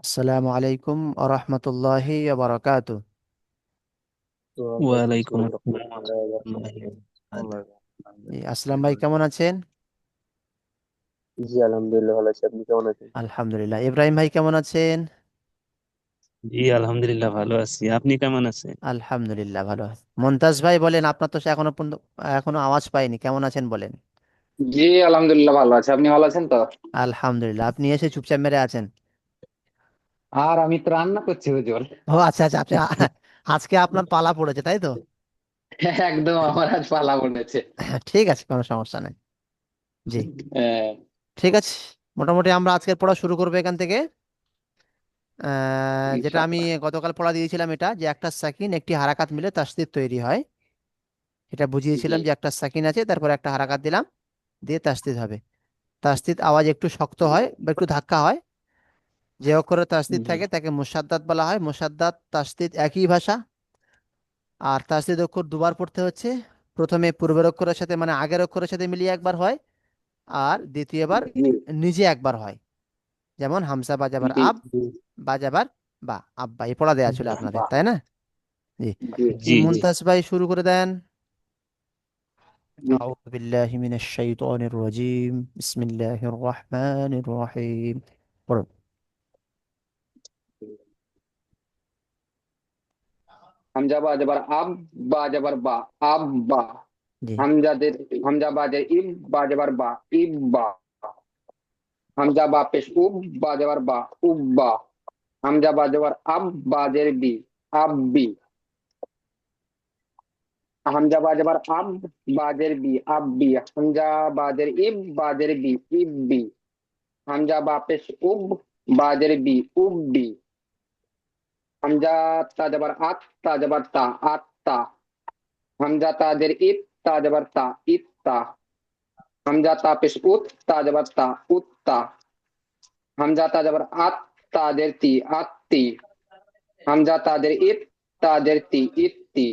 আসসালামু আলাইকুম আরহামতুল্লাহি বারাকাতু। ওয়ালাইকুম ওয়ালাইকুম আসসালাম আসসালাম ওয়া রহমতুল্লাহ রাহমাতুল্লাহি ওয়া বারাকাতুহু। জি, আসলাম ভাই কেমন আছেন? জি আলহামদুলিল্লাহ ভালো আছি। আপনি কেমন আছেন? আলহামদুলিল্লাহ। ইব্রাহিম ভাই কেমন আছেন? জি আলহামদুলিল্লাহ ভালো আছি। আপনি কেমন আছেন? আলহামদুলিল্লাহ ভালো আছি। মুনতাজ ভাই বলেন, আপনার তো সে এখনো পর্যন্ত এখনো আওয়াজ পাইনি, কেমন আছেন বলেন। জি আলহামদুলিল্লাহ ভালো আছে। আপনি ভালো আছেন তো? আলহামদুলিল্লাহ। আপনি এসে চুপচাপ মেরে আছেন। আর আমি তো রান্না করছি হুজুর। ও আচ্ছা আচ্ছা, আপনি আজকে আপনার পালা পড়েছে তাই তো? একদম আমার আজ পালা পড়েছে। ঠিক আছে, কোনো সমস্যা নেই। জি, আহ, ঠিক আছে। মোটামুটি আমরা আজকের পড়া শুরু করবো এখান থেকে। যেটা আমি ইনশাআল্লাহ। গতকাল পড়া দিয়েছিলাম, এটা যে একটা সাকিন একটি হারাকাত মিলে তাসদীদ তৈরি হয়। এটা জি। বুঝিয়েছিলাম যে একটা সাকিন আছে, তারপর একটা হারাকাত দিলাম, দিয়ে তাসদীদ হবে। তাসদীদ আওয়াজ একটু শক্ত হয় বা একটু ধাক্কা হয়। যে অক্ষরে তাসদীদ জি থাকে তাকে মুসাদ্দাত বলা হয়। মুসাদ্দাত তাসদীদ একই ভাষা। আর তাসদীদ অক্ষর দুবার পড়তে হচ্ছে। প্রথমে পূর্বের অক্ষরের সাথে মানে আগের অক্ষরের সাথে মিলিয়ে একবার হয়, আর দ্বিতীয়বার জি নিজে একবার হয়। যেমন হামসা বাজাবার জি আব, বাজাবার বা, আব্বা। এই পড়া দেয়া ছিল আপনাদের, বাহ, তাই না? জি। জি জি, জি জি মুনতাজ ভাই শুরু করে দেন। জি। أعوذ بالله من الشيطان الرجيم، بسم الله الرحمن الرحيم. পড়ুন। হামজা বা যাবার আব, বা যাবার বা, আব বা। জি। হামজাদের হামজা বাজের ইব, বা যাবার বা, ইব বা। হামজা বা পেশ উব, বা যাবার বা, উব বা। হামজা বা যাবার আব, বাজের বি, আব বি। হামজা বা যাবার আব, বাজের বি, আব বি। হামজা বাজের ইব, বাজের বি, ইব বি। হামজা বা পেশ উব, বাজের বি, উব বি। হামজা তা যাবার আত, তা যাবার তা, আত্তা। হামজা তাজের ইত, তা যাবার তা, ইত্তা। হামজা তা পেশ উত, তা যাবার তা, উত্তা। হামজা তা যাবার আত, তাজের তি, আত্তি। হামজা তাজের ইত, তাজের তি, ইত্তি।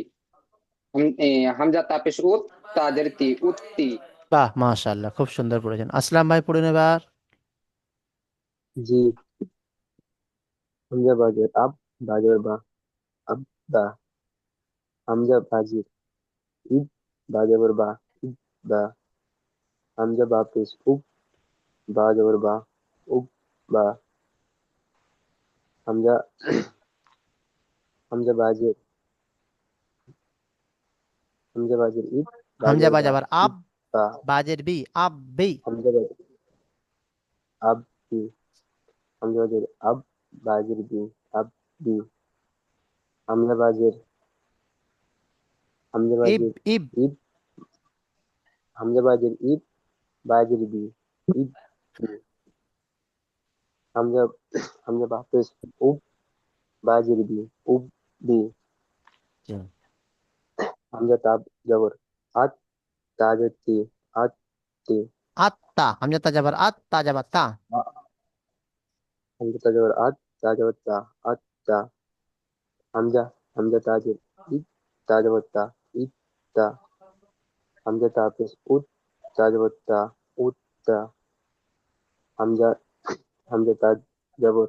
হামজা তা পেশ উত, তাজের তি, উত্তি। বাহ, মাশাআল্লাহ, খুব সুন্দর পড়েছেন। আসলাম ভাই পড়ুন এবার। জি হামজা বাজের আব, বাজের বা, আব বা। হামজা বাজির ইব, বাজের বা, ইব বা। হামজা বা পেশ উব, বাজের বা, উব বা। হামজা হামজা বাজের হামজা বাজের ইব, হামজা বাজের বা, বাজাবার আব, ইব বা। বাজের বি, আব বি। হামজা বাজের আব বি। হামজা বাজের আব, বাজের বি, আব বি। হামজা বাজের হামজা ইব বাজের ইব। ইব, হামজা বাজের ইব, বাজের বি, ইব বি। হামজা হামজা বা পেশ উব, বাজের বি, উব বি। জি। হামজা তাব জবর আত, তাজের তি, আত তি। আত্তা, হামজা তা যাবার আত, তা যাবার তা। হামজা তা জবর আত, তা জবর তা, আত তা। হামজা হামজা তাজের ইত, তা জবর তা, ইত তা। হামজা তা পেশ উত, তা জবর তা, উত তা। হামজা হামজা তা জবর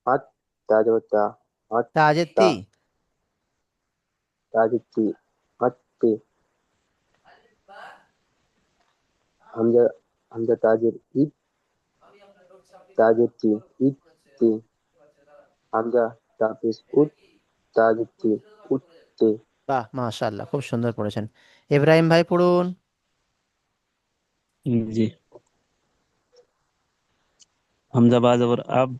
আত, তা জবর তা, আত তাজের তা। তি। তাজের তি, আত তি। হামজা হামজা তাজের ইত, তাজের তি, ইত তি। হামজা তা পেশ উত, তাজের তি, উত তি। বাহ, মাশাআল্লাহ, খুব সুন্দর পড়েছেন। ইব্রাহিম ভাই পড়ুন। জি। হামজা বা জবর আব,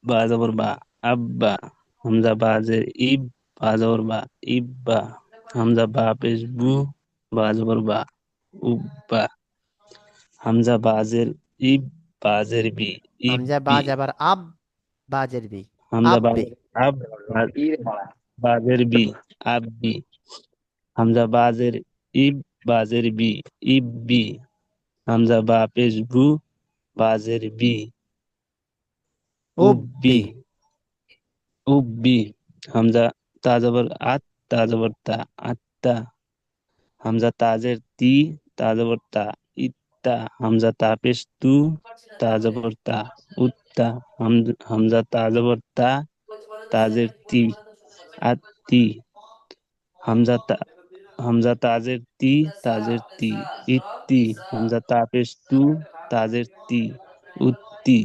বা জবর বা, আব্বা। হামজা বাজের ইব, বা জবর বা, ইব্বা। হামজা বা পেশ বু, বা জবর বা, উব্বা। হামজা বাজের ইব, বাজের বি, হামজা বা ইব্বি। যাবার আব, বাজের বি, হামজা আব বি। বাজের আব, কি রে বাড়া? বাজের বি, আব্বি। হামজা বাজের ইব, বাজের বি, ইব্বি। হামজা বা পেশ বু, বাজের বি, উব উব্বি। বি। উব্বি। হামজা তা জবর আত, তা জবর তা, আত্তা। হামজা তাজের তি, তা জবর তা, ইত্তা। হামজা তা পেশ তু, তা জবর তা, তা। হামজা তা জবর তা, তাজের তি, আত্তি। হামজা তা, হামজা তাজের তি, তাজের তি, ইত্তি। হামজা তা পেশ তু, তাজের তি, উত্তি।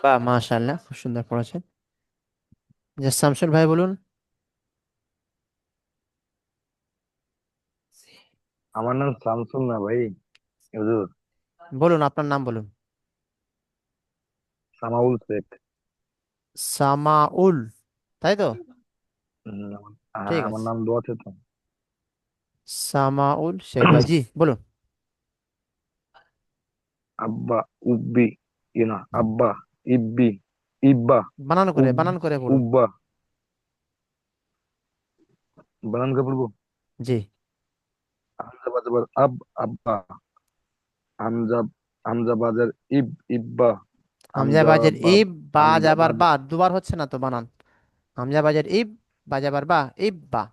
বাহ, মাশাআল্লাহ, খুব সুন্দর পড়েছেন। যে শামসুল ভাই বলুন। আমার নাম শামসুল না ভাই, হুজুর। বলুন, আপনার নাম বলুন। সামাউল শেখ। সামাউল, তাই তো? হ্যাঁ, ঠিক আমার আছে, নাম দোয়াতে তো। সামাউল শেখ ভাই, জি বলুন। আব্বা, উব্বি, না আব্বা, ইব্বি, ইব্বা, বানান করে, উব, বানান করে বলুন। উব্বা। বানান কে বলবো? জি। হামজা বাজাবার আব, আব্বা। হামজা, হামজা বাজার ইব, ইব্বা। হামজা হামজা বাজের বাব, ইব, বা হামজা যাবার বাজার বা, দুবার হচ্ছে না তো বানান। হামজা বাজের ইব, বা যাবার বা, ইব বা।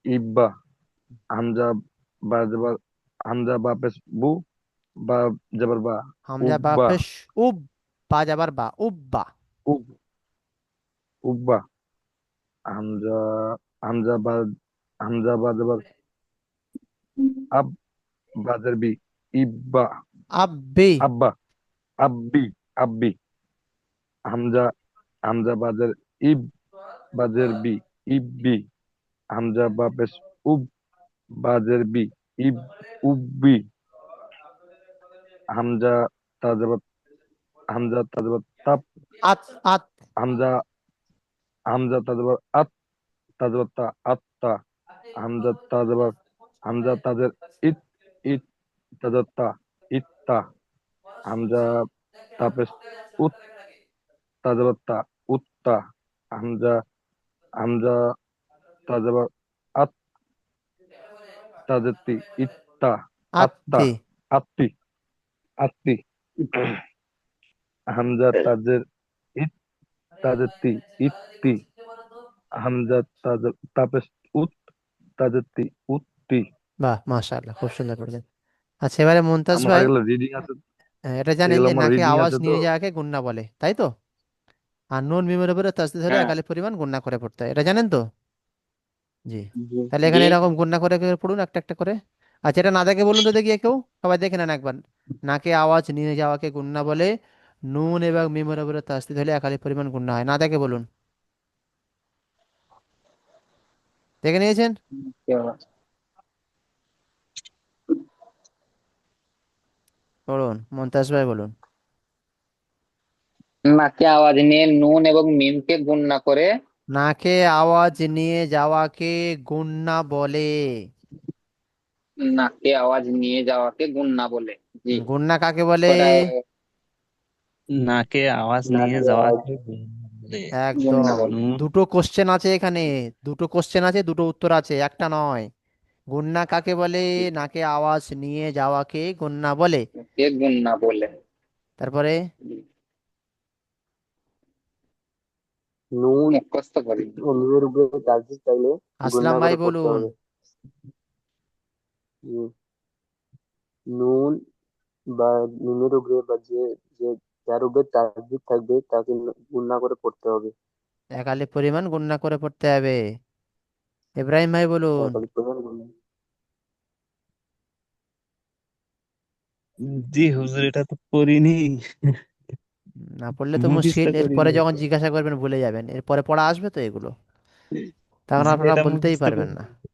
ইব্বা। হামজা বাজাবার, হামজা বাপেস বু, বা যাবার বা, হামজা বা উব্বা, পেশ উব, বা যাবার বা, উব্বা। উব, উব্বা। হামজা, হামজা বা, হামজা বাজাবার আব, বাজার বি, ইব্বা। আব্বি। আব্বা, আব্বি, আব্বি। হামজা, হামজা বাজার ইব, বাজার বি, ইব্বি। হামজা বাপেস উব, বাজার বি, ইব, উব্বি। হামজা তাজাবাত, হামজা তাজাবাত তাপ, আত, আত। হামজা, হামজা তাজাবাত আত, তাজাবাত তা, আত্তা। হামজা তাজাবাত, হামজা তাজের ইত, ইত, তাজাবাত তা, ইত্তা। হামজা তাপেস উত, তাজাবাত তা, উত্তা। হামজা, হামজা তাজাবাত আত, তাজাতি, ইত্তা, আত্তা, আত্তি। আত্তি, আত্তি। হামজা তাজের ইত, তাজাতি, ইত্তি। হামজা তাপেস উত, তাজাতি, উত্তি। বাহ, মাশাআল্লাহ, খুব সুন্দর করেছেন। আচ্ছা, এবারে মুনতাজ আমার ভাই। এগুলো রিডিং আছে, এটা জানেন এগুলো যে আমার নাকে রিডিং আওয়াজ আছে তো। নিয়ে যাওয়াকে গুন্না বলে, তাই তো? আর নুন মিমের উপরে তাসদিদ হলে হ্যাঁ। একালি পরিমাণ গুন্না করে পড়তে হয়, এটা জানেন তো? জি। জি। তাহলে জি। এখানে এরকম গুন্না করে করে পড়ুন একটা একটা করে। আচ্ছা, এটা না দেখে বলুন তো দেখি কেউ, সবাই দেখে নেন একবার। নাকে আওয়াজ নিয়ে যাওয়াকে গুন্না বলে, নুন এবং মিমের উপরে তাসদিদ হলে একালি পরিমাণ গুন্না হয়, না দেখে বলুন। দেখে নিয়েছেন? বলুন, মুনতাজ ভাই বলুন। নাকে আওয়াজ নিয়ে নুন এবং মিমকে গুণনা করে। নাকে আওয়াজ নিয়ে যাওয়াকে গুন্না বলে। নাকে আওয়াজ নিয়ে যাওয়াকে গুণনা বলে। জি। গুন্না কাকে বলে? কটা নাকে আওয়াজ নিয়ে নাকে আওয়াজ, যাওয়াকে বলে। গুণনা একদম। বলে? নুন। দুটো কোশ্চেন আছে এখানে, দুটো কোশ্চেন আছে, দুটো উত্তর আছে, একটা নয়। গুন্না কাকে বলে? নাকে আওয়াজ নিয়ে যাওয়াকে গুন্না বলে। কে গুণনা বলে? তারপরে নুন মুখস্থ করি। ও মিমের উপরে তাসদিদ থাকলে আসলাম গুণনা ভাই করে পড়তে বলুন। হবে। জি। নুন বা মিমের উপরে বা যে, যে যার উপরে তাসদিদ থাকবে তাকে গুণনা করে পড়তে হবে। একালি পরিমাণ গুন্না করে পড়তে হবে। ইব্রাহিম ভাই বলুন। একাধিক পরিমাণ গুণনা। জি হুজুর, এটা তো পড়িনি, না পড়লে তো মুখস্থ মুশকিল, এরপরে করিনি যখন এটা। জিজ্ঞাসা করবেন ভুলে যাবেন, এরপরে পড়া আসবে তো এগুলো, তখন জি, আপনারা এটা বলতেই মুখস্থ পারবেন না। করিনি,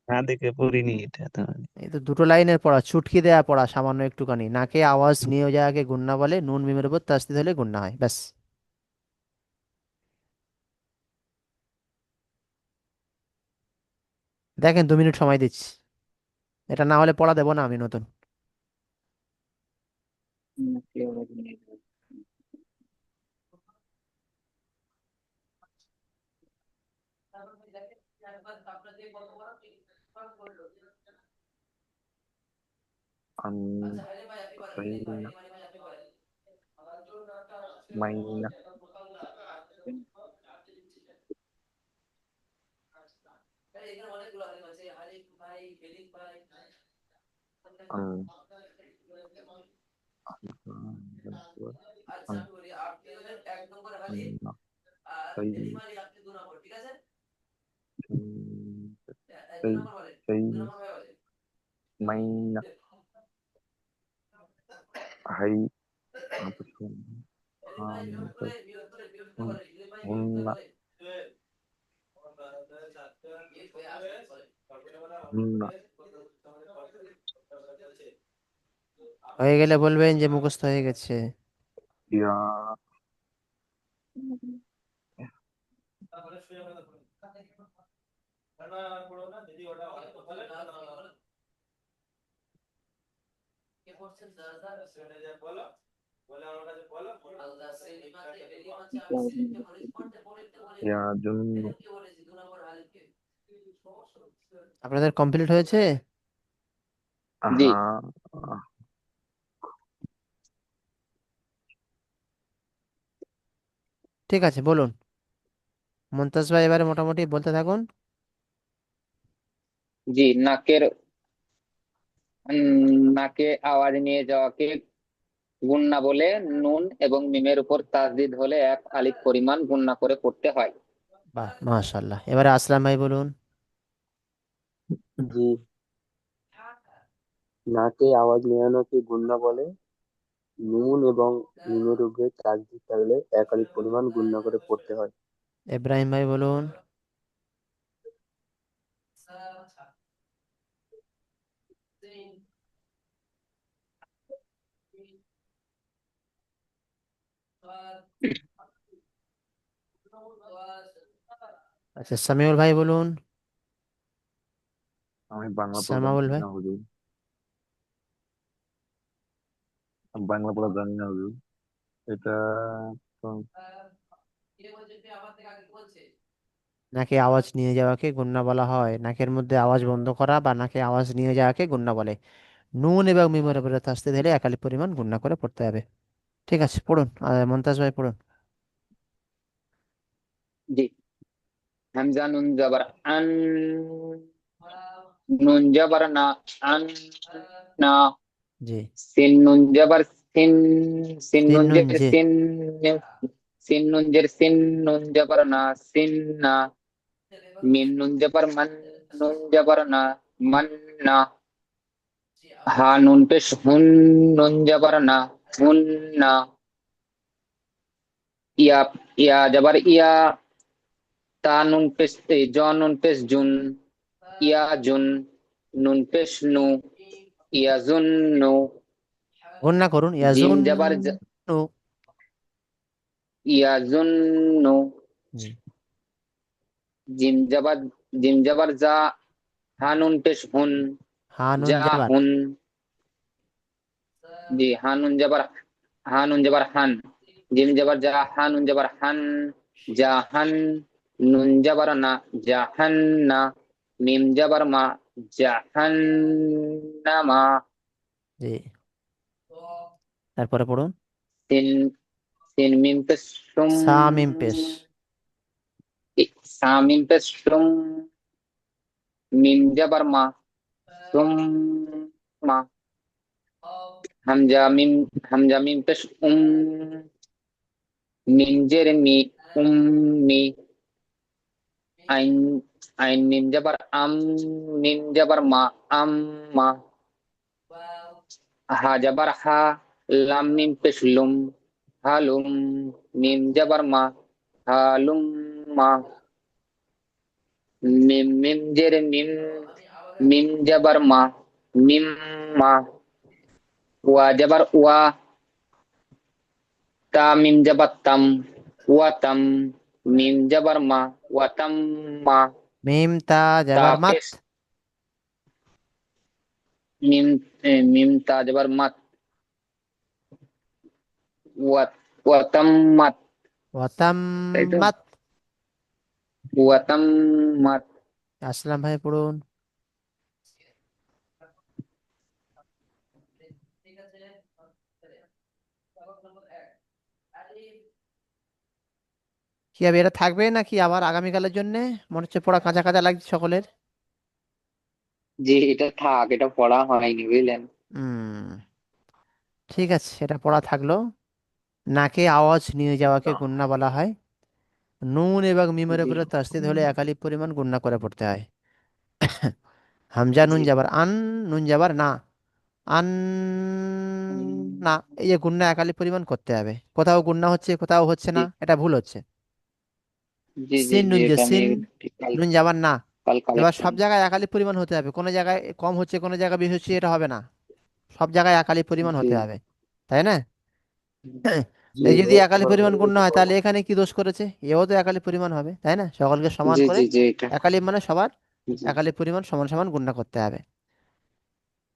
না দেখে পড়িনি এটা তো। এই তো দুটো লাইনের পড়া, চুটকি দেয়া পড়া সামান্য একটুখানি। নাকে আওয়াজ নিয়ে যাওয়াকে গুন্না বলে, নুন মিমের উপর তাসদিদ হলে গুন্না হয়, ব্যাস। দেখেন, 2 মিনিট সময় দিচ্ছি, এটা না হলে পড়া দেবো না আমি নতুন। নাকে আওয়াজ নিয়ে যাওয়া। আম, রাইনা, মাইনা। আন আন আন্না তাই তাই তাই মাইনা high apa sih hamzah hunna hunna হয়ে গেলে বলবেন যে মুখস্থ হয়ে গেছে। ya ya junnu আপনাদের কমপ্লিট হয়েছে? জি aha ঠিক আছে, বলুন। মুনতাজ ভাই এবারে মোটামুটি বলতে থাকুন। জি নাকে আওয়াজ নিয়ে যাওয়াকে গুণনা বলে। নুন এবং মিমের উপর তাসদিদ হলে এক আলিফ পরিমাণ গুণনা করে পড়তে হয়। বাহ, মাশাআল্লাহ। এবারে আসলাম ভাই বলুন। জি, নাকে আওয়াজ নেওয়ানোকে গুণনা বলে। নুন এবং মিমের উপরে তাসদিদ থাকলে এক আলিফ পরিমাণ গুণনা করে পড়তে হয়। ইব্রাহিম ভাই বলুন। আচ্ছা, সামিউল ভাই বলুন। আমি বাংলা পড়া জানি সামাউল ভাই। না হুজুর আমি বাংলা পড়া জানি না হুজুর এটা তো নাকে আওয়াজ নিয়ে যাওয়াকে গুণনা বলা হয়, নাকের মধ্যে আওয়াজ বন্ধ করা বা নাকে আওয়াজ নিয়ে যাওয়াকে গুণনা বলে। নুন এবং মিমের উপরে তাসদিদ দিলে এক আলিফ পরিমাণ গুণনা করে পড়তে হবে। ঠিক আছে, পড়ুন। মুনতাজ ভাই পড়ুন। জি, হামজা নুন জবর আন, নুন জবর না, আন না। জি। সিন নুন জবর সিন, সিন তিন নুন নুন জের জি। সিন, সিন নুন জের সিন, নুন জবর না, সিন না। মিম নুন জবর মান, নুন জবর না, মান না। হা নুন পেশ হুন, নুন জবর না, হুন না। ইয়া, ইয়া জবর ইয়া, তা নুন পেশ জ নুন পেশ জুন, ইয়া জুন। নুন পেশ নু, ইয়া জুন নু। গুণনা করুন। জিম জবর ইয়াজুন্নু। ইয়া জুন নু। জি। জিম জবর, জিম জবর জা, হা নুন পেশ হুন, হানুন যা জাবার। হুন। জি, হা নুন জবর হান। জিম জবর যা, হা নুন জবর হান, যা হান। নুন জবর না, জাহান না। মিম জবর মা, জাহান মা। জি। তারপরে পড়ুন। সিন, সিন মিম পেশ সুম, সামিম পেশ। সা মিম পেশ সুম। মিম জবর মা, সুম মা। হামজা মিম, হামজা মিম পেশ মিম জের মি, উম্মি। আইন, আইন মিম জবর মিম জবর মা, আম্মা। হা জবর হা, লাম মিম পেশ লুম, হালুম। মিম জবর মা, হালুম মা। মিম, মিম জের মিম, মিম জবর মা, মিম মা। ওয়া জবর ওয়া, তা মিম জবর তাম, ওয়া তাম। মিম জবর মা, ওয়া তাম মা। মিম তা তা জাবার মাত। পেশ মিম, মিম তা জবর মাত। ওয়া, ওয়া তাম মাত। তাই তো, ওয়াতাম্মাত। ওয়া তাম মাত। আসলাম ভাই পড়ুন। কি হবে, এটা থাকবে নাকি আবার আগামীকালের জন্য? মনে হচ্ছে পড়া কাঁচা কাঁচা লাগছে সকলের। জি, এটা থাক, এটা পড়া হয়নি বুঝলেন। হুম, ঠিক আছে, এটা পড়া থাকলো। নাকে আওয়াজ নিয়ে যাওয়াকে গুণনা বলা হয়। নুন এবং মিমের জি উপরে তাসদিদ হলে একালিপ পরিমাণ গুণনা করে পড়তে হয়। হামজা নুন জি। যাবার আন, নুন যাবার না, আন না, এই যে গুণনা একালিপ পরিমাণ করতে হবে। কোথাও গুণনা হচ্ছে, কোথাও হচ্ছে জি না, এটা ভুল হচ্ছে। জি জি সিন জি, নুন যে এটা আমি সিন, কাল নুন যাবার না। কাল এবার কালেক্ট সব করবো। জায়গায় একালিপ পরিমাণ হতে হবে, কোনো জায়গায় কম হচ্ছে কোনো জায়গায় বেশি হচ্ছে, এটা হবে না। সব জায়গায় একালিপ পরিমাণ জি হতে হবে, তাই না? জি, এই যদি এবার একালি এবার পরিমাণ বলে গুণ দিতে হয়, পারবো। তাহলে এখানে কি দোষ করেছে? এও তো একালি পরিমাণ হবে, তাই না? সকলকে সমান জি করে জি জি, এটা একালি মানে সবার জি একালি পরিমাণ সমান সমান গুণনা করতে হবে।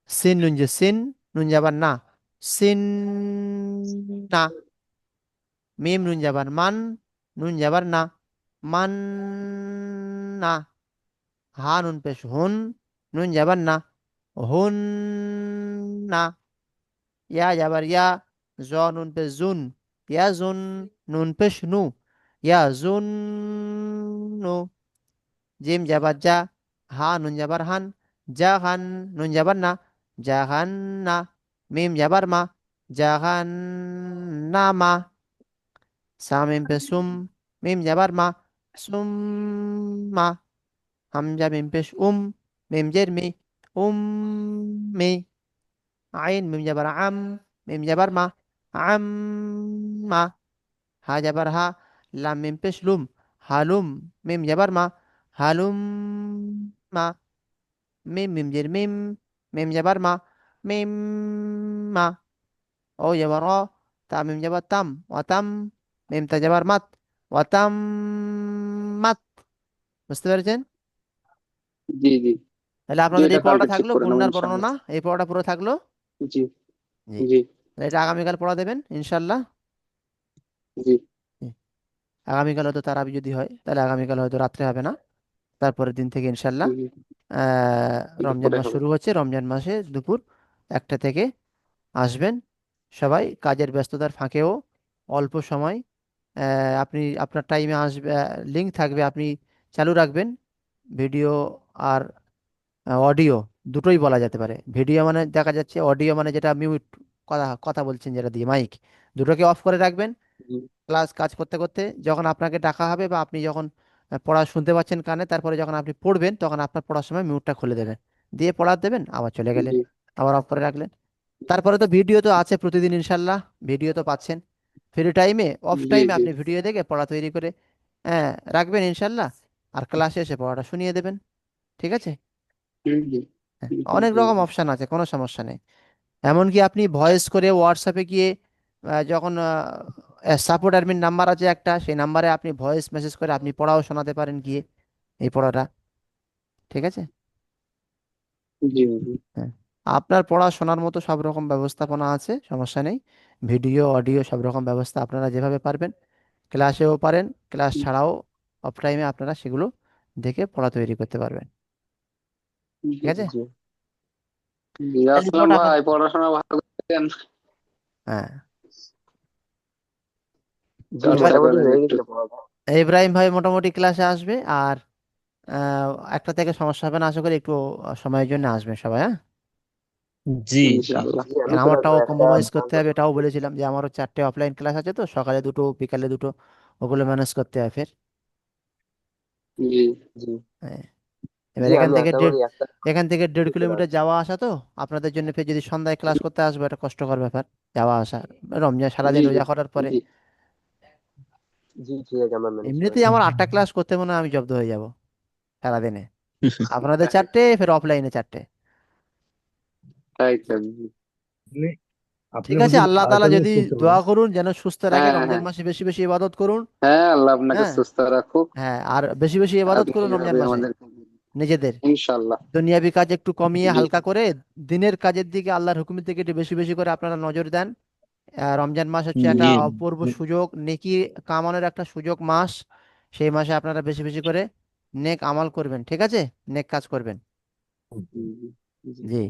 সিন নুন যে সিন, নুন যাবার না, সিন না। মিম নুন যাবার মান, নুন যাবার না, মান না। হা নুন পেশ হুন, নুন যাবার না, হুন না। ইয়া যাবার ইয়া, জ নুন পেশ জুন, ইয়া জুন, নুন পেশ নু, ইয়া জুন নু। জিম যাবার যা, হা নুন যাবার হান, জাহান, নুন যাবার না, জাহান না। মিম যাবার মা, জাহান না মা। সামিম পে সুম, মিম যাবার মা, সুম মা। হামজা মিম পেশ মিম জের মি, উম মি। আইন মিম যাবার আম, মিম যাবার মা, আম মা। হা যাবার হা, লাম মিম পেশ লুম, হালুম, মিম যাবার মা, হালুম মা। মিম মিম জের মিম, মিম যাবার মা, মিম মা। ও যাবার অ, তা মিম যাবার তাম, অতাম। মিম তা যাবার মাত, অতাম মাত। বুঝতে পেরেছেন? জি জি তাহলে জি, আপনাদের এটা এই পড়াটা কালকে চেক থাকলো, করে নেবো গুণনার ইনশাল্লাহ। বর্ণনা, এই পড়াটা পুরো থাকলো। জি জি, জি তাহলে এটা আগামীকাল পড়া দেবেন ইনশাল্লাহ। জি জি। আগামীকাল হয়তো তারাবি যদি হয়, তাহলে আগামীকাল হয়তো রাত্রে হবে না, তারপরের দিন থেকে ইনশাল্লাহ। জি, রমজান দুপুরে মাস হবে। শুরু হচ্ছে, রমজান মাসে দুপুর 1টা থেকে আসবেন সবাই। কাজের ব্যস্ততার ফাঁকেও অল্প সময় আপনি আপনার টাইমে আসবে, লিঙ্ক থাকবে, আপনি চালু রাখবেন। ভিডিও আর অডিও দুটোই বলা যেতে পারে। ভিডিও মানে দেখা যাচ্ছে, অডিও মানে যেটা মিউট, কথা কথা বলছেন যেটা দিয়ে মাইক, দুটোকে অফ করে রাখবেন। জি ক্লাস কাজ করতে করতে যখন আপনাকে ডাকা হবে বা আপনি যখন পড়া শুনতে পাচ্ছেন কানে, তারপরে যখন আপনি পড়বেন তখন আপনার পড়ার সময় মিউটটা খুলে দেবেন, দিয়ে পড়া দেবেন, আবার চলে গেলেন, জি আবার অফ করে রাখলেন। তারপরে তো ভিডিও তো আছে প্রতিদিন ইনশাল্লাহ, ভিডিও তো পাচ্ছেন। ফ্রি টাইমে, অফ জি টাইমে জি আপনি ভিডিও দেখে পড়া তৈরি করে হ্যাঁ রাখবেন ইনশাল্লাহ। আর ক্লাসে এসে পড়াটা শুনিয়ে দেবেন, ঠিক আছে? জি হ্যাঁ, জি অনেক জি রকম অপশন আছে, কোনো সমস্যা নেই। এমনকি আপনি ভয়েস করে হোয়াটসঅ্যাপে গিয়ে যখন সাপোর্ট অ্যাডমিন নাম্বার আছে একটা, সেই নাম্বারে আপনি ভয়েস মেসেজ করে আপনি পড়াও শোনাতে পারেন গিয়ে, এই পড়াটা, ঠিক আছে? জি জি হ্যাঁ, আপনার পড়া শোনার মতো সব রকম ব্যবস্থাপনা আছে, সমস্যা নেই। ভিডিও অডিও সব রকম ব্যবস্থা আপনারা যেভাবে পারবেন, ক্লাসেও পারেন, ক্লাস ছাড়াও অফ টাইমে আপনারা সেগুলো দেখে পড়া তৈরি করতে পারবেন, ঠিক জি আছে? জি জি, তাহলে এই আসলাম পড়াটা আপনার, ভাই, পড়াশোনা ভালো করেন। হ্যাঁ, জি, এবার চর্চা মোটামুটি করেন হয়ে একটু। গেছে পড়াটা। ইব্রাহিম ভাই মোটামুটি ক্লাসে আসবে। আর 1টা থেকে সমস্যা হবে না আশা করি, একটু সময়ের জন্য আসবেন সবাই, হ্যাঁ? জি ইনশাআল্লাহ। জি, আমি কারণ চলে আমারটাও আসবো একটা কম্প্রোমাইজ করতে প্রান্ত। হবে, এটাও বলেছিলাম যে আমারও 4টে অফলাইন ক্লাস আছে, তো সকালে দুটো বিকালে দুটো, ওগুলো ম্যানেজ করতে হয় ফের। জি জি হ্যাঁ, এবার জি, এখান আমি থেকে আশা দেড় করি একটা এখান থেকে দেড় চলে কিলোমিটার আসবো। যাওয়া আসা, তো আপনাদের জন্য ফের যদি সন্ধ্যায় ক্লাস করতে আসবো, এটা কষ্টকর ব্যাপার, যাওয়া আসা, রমজান সারাদিন জি জি রোজা করার পরে। জি জি, ঠিক আছে, আমরা ম্যানেজ করে এমনিতেই নেবো। আমার 8টা ক্লাস করতে মনে হয় আমি জব্দ হয়ে যাব সারাদিনে। আপনাদের 4টে, ফের অফলাইনে 4টে। তাই তো। আপনি আপনি ঠিক আছে, হুজুর আল্লাহ তাআলা আরেকটা জিনিস যদি করতে পারেন। দোয়া করুন যেন সুস্থ রাখে, হ্যাঁ রমজান হ্যাঁ মাসে বেশি বেশি ইবাদত করুন। হ্যাঁ, আল্লাহ আপনাকে হ্যাঁ, সুস্থ রাখুক। হ্যাঁ, আর বেশি বেশি ইবাদত আপনি করুন রমজান এইভাবে মাসে। আমাদের, নিজেদের ইনশাল্লাহ। দুনিয়াবি কাজ একটু কমিয়ে জি হালকা করে দিনের কাজের দিকে, আল্লাহর হুকুমের দিকে একটু বেশি বেশি করে আপনারা নজর দেন। রমজান মাস হচ্ছে একটা জি অপূর্ব সুযোগ, নেকি কামানোর একটা সুযোগ মাস। সেই মাসে আপনারা বেশি বেশি করে নেক আমল করবেন, ঠিক আছে? নেক কাজ করবেন। জি জি জি,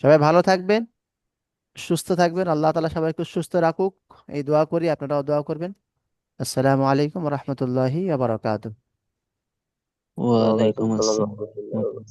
সবাই ভালো থাকবেন, সুস্থ থাকবেন, আল্লাহ তাআলা সবাইকে সুস্থ রাখুক, এই দোয়া করি, আপনারাও দোয়া করবেন। আসসালামু আলাইকুম রহমতুল্লাহি ওয়া বারাকাতুহু। ওয়ালাইকুম ওয়ালাইকুম আসসালাম আসসালাম। রহমতুল্লাহ।